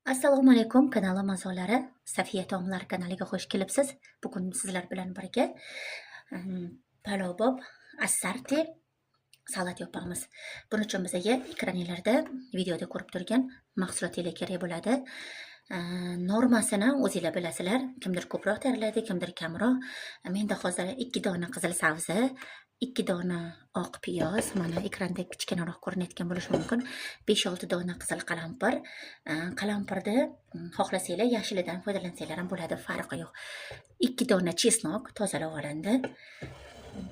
Assalomu alaykum kanalim a'zolari. Safiya taomlar kanaliga xush kelibsiz. Bugun sizlar bilan birga palobob assorti salat yapamiz. Buning uchun bizga ekraninglarda videoda ko'rib turgan mahsulotlar kerak bo'ladi. Normasini o'zingizlar bilasizlar. Kimdir ko'proq tayyorlaydi, kimdir kamroq. Menda hozir 2 dona qizil sabzi, 2 dona oq piyoz, mana ekranda kichkinaroq ko'rinayotgan bo'lishi mumkin. 5-6 dona qizil qalampir. Qalampirni xohlasanglar yashilidan foydalansanglar ham bo'ladi, farqi yo'q. 2 dona chesnok tozalab olindi.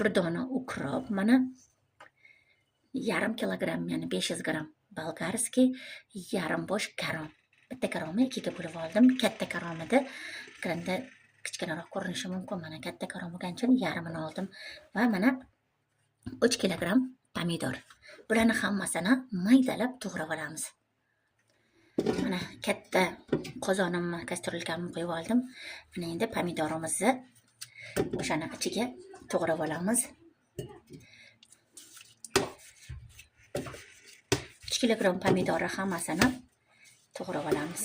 1 dona ukrop, mana yarim kilogramm, ya'ni 500 gram bolgarskiy, yarim bosh karom. Bitta karomni 2 ga bo'lib oldim. Katta karom edi. Ekranda kichkinaroq ko'rinishi mumkin. Mana katta karom bo'lgani uchun yarimini oldim va mana 3 kilogramm pomidor. Bularni hammasini maydalab to'g'rab olamiz. Mana katta qozonimni, kastrulkamni qo'yib oldim. Mana endi pomidorimizni o'shani ichiga to'g'rab olamiz. 3 kilogramm pomidorni hammasini to'g'rab olamiz.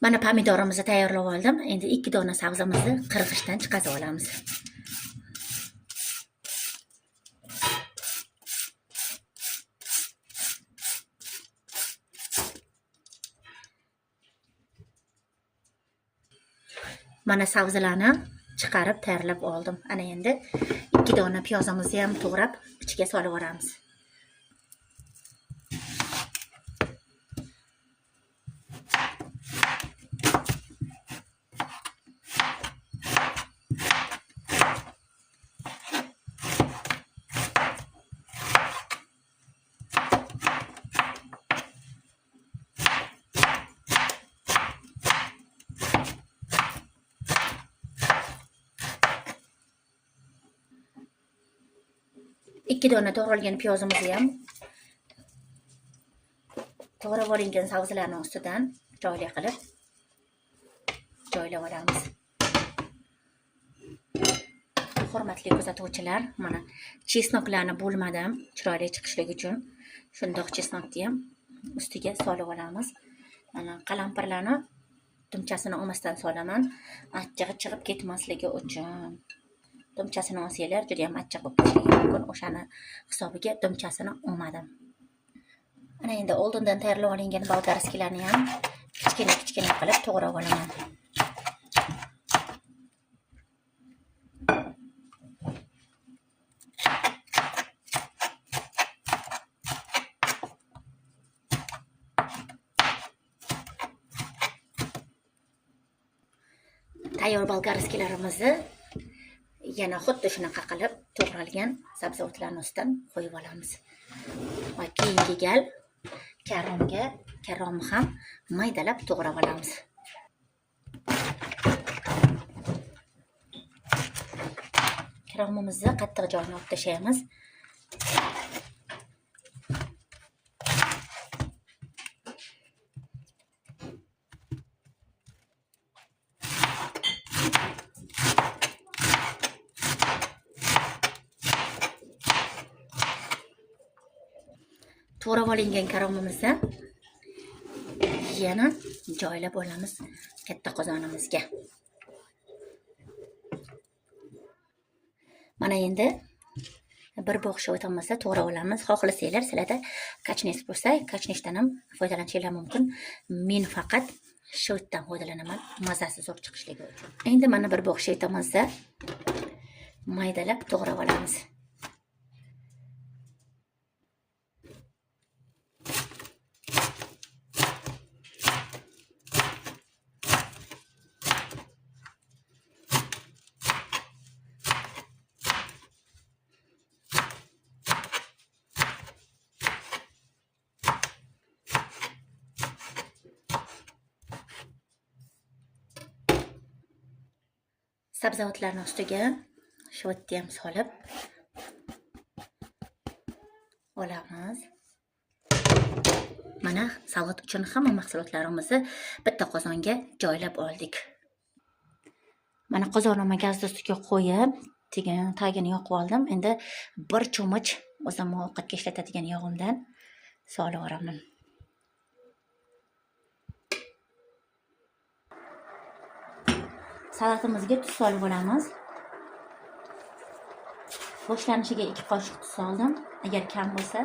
Mana pomidorimizni tayyorlab oldim. Endi 2 dona sabzimizni qirg'ichdan chiqarib olamiz. Mana sabzilarni chiqarib tayyorlab oldim. Ana endi 2 dona piyozimizni ham to'g'rab ichiga solib olamiz. Ikki dona to'g'ralgan piyozimizni ham to'g'rab olingan sabzilarning ustidan joyli qilib joylab olamiz. Hurmatli kuzatuvchilar, mana chesnoklarni bo'lmadim chiroyli chiqishligi uchun shundoq chesnokni ham ustiga solib olamiz. Mana qalampirlarni dumchasini olmasdan solaman, achchig'i chiqib ketmasligi uchun. Dumchasini olsanglar juda ham achchiq bo'lib ketishligi mumkin. O'shani hisobiga dumchasini olmadim. Ana endi oldindan tayyorlab olingan bolgarskilarni ham kichkina qilib to'g'rab olaman. Tayyor bolgarskilarimizni yana xuddi shunaqa qilib to'g'ralgan sabzavotlarning ustidan qo'yib olamiz. Va keyingi gal karomni ham maydalab to'g'rab olamiz. Karomimizni qattiq joyini olib tashlaymiz. To'g'rab olingan karomimizni yana joylab olamiz katta qozonimizga. Mana endi bir bog' shovitimizni to'g'rab olamiz. Xohlasanglar sizlarda kachnish bo'lsa, kachnishdan ham foydalanishingiz mumkin. Men faqat shovitdan foydalanaman, mazasi zo'r chiqishligi uchun. Endi mana bir bog' shovitimizni maydalab to'g'rab olamiz. Sabzavotlarning ustiga shovitni ham solib olamiz. Mana salat uchun hamma mahsulotlarimizni bitta qozonga joylab oldik. Mana qozonimni gaz ustiga qo'yib, tagini yoqib oldim. Endi bir cho'mich o'zim ovqatga ishlatadigan yog'imdan solib yuboraman. Salatimizga tuz solib olamiz. Boshlanishiga 2 qoshiq tuz soldim. Agar kam bo'lsa,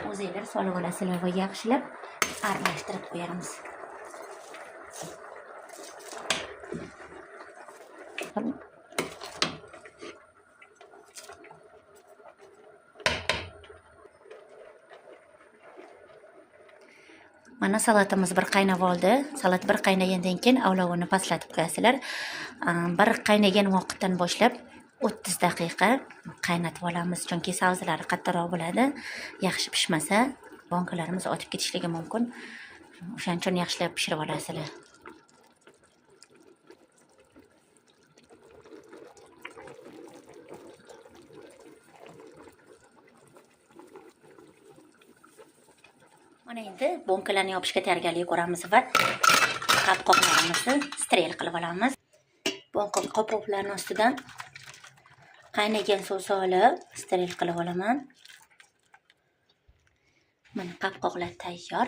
o'zingizlar solib olasizlar va yaxshilab aralashtirib qo'yamiz. Mana salatimiz bir qaynab oldi. Salat bir qaynagandan keyin olovini pastlatib qo'yasizlar. Bir qaynagan vaqtdan boshlab 30 daqiqa qaynatib olamiz, chunki sabzilari qattiqroq bo'ladi. Yaxshi pishmasa, bonkalarimiz otib ketishligi mumkin. O'shaning uchun yaxshilab pishirib olasizlar. Mana endi bonkalarni yopishga tayyorgarlik ko'ramiz va qopqoqlarimizni strel qilib olamiz. Bonka qopqoqlarning ustidan qaynagan suv solib strel qilib olaman. Mana qopqoqlar tayyor.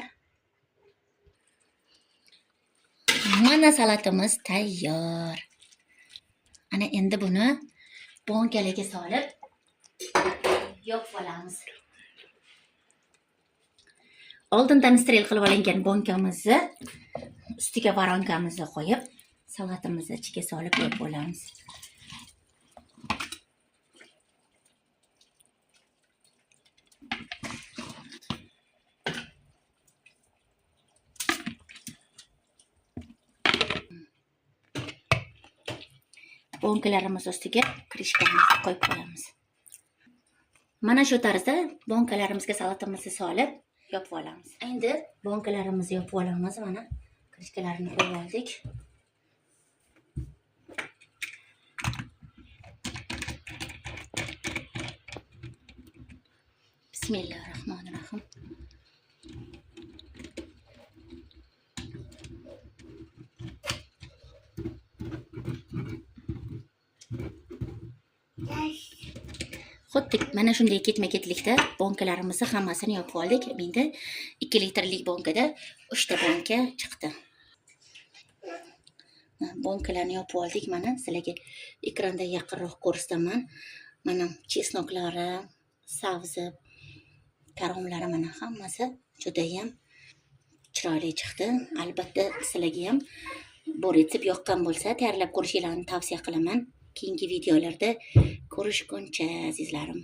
Mana salatimiz tayyor. Ana endi buni bonkalarga solib yopib olamiz. Oldindan strel qilib olingan bonkamizni ustiga voronkamizni qo'yib, salatimizni ichiga solib yopib olamiz. Bonkalarimiz ustiga krishkamizni qo'yib qo'yamiz. Mana shu tarzda bonkalarimizga salatimizni solib yopib olamiz. Endi bonkalarimizni yopib olamiz. Mana krishkalarni qo'yib oldik. Bismillahirrohmanirrohim. Xuddi mana shunday ketma-ketlikda bonkalarimizni hammasini yopib oldik. Menda 2 litrlik bonkada 3 ta bonka chiqdi. Bonkalarni yopib oldik. Mana sizlarga ekranda yaqinroq ko'rsataman. Mana chesnoklari, sabzi, karomlari mana hammasi juda ham chiroyli chiqdi. Albatta sizlarga ham bu retsept yoqqan bo'lsa, tayyorlab ko'rishingizni tavsiya qilaman. Keyingi videolarda ko'rishguncha azizlarim.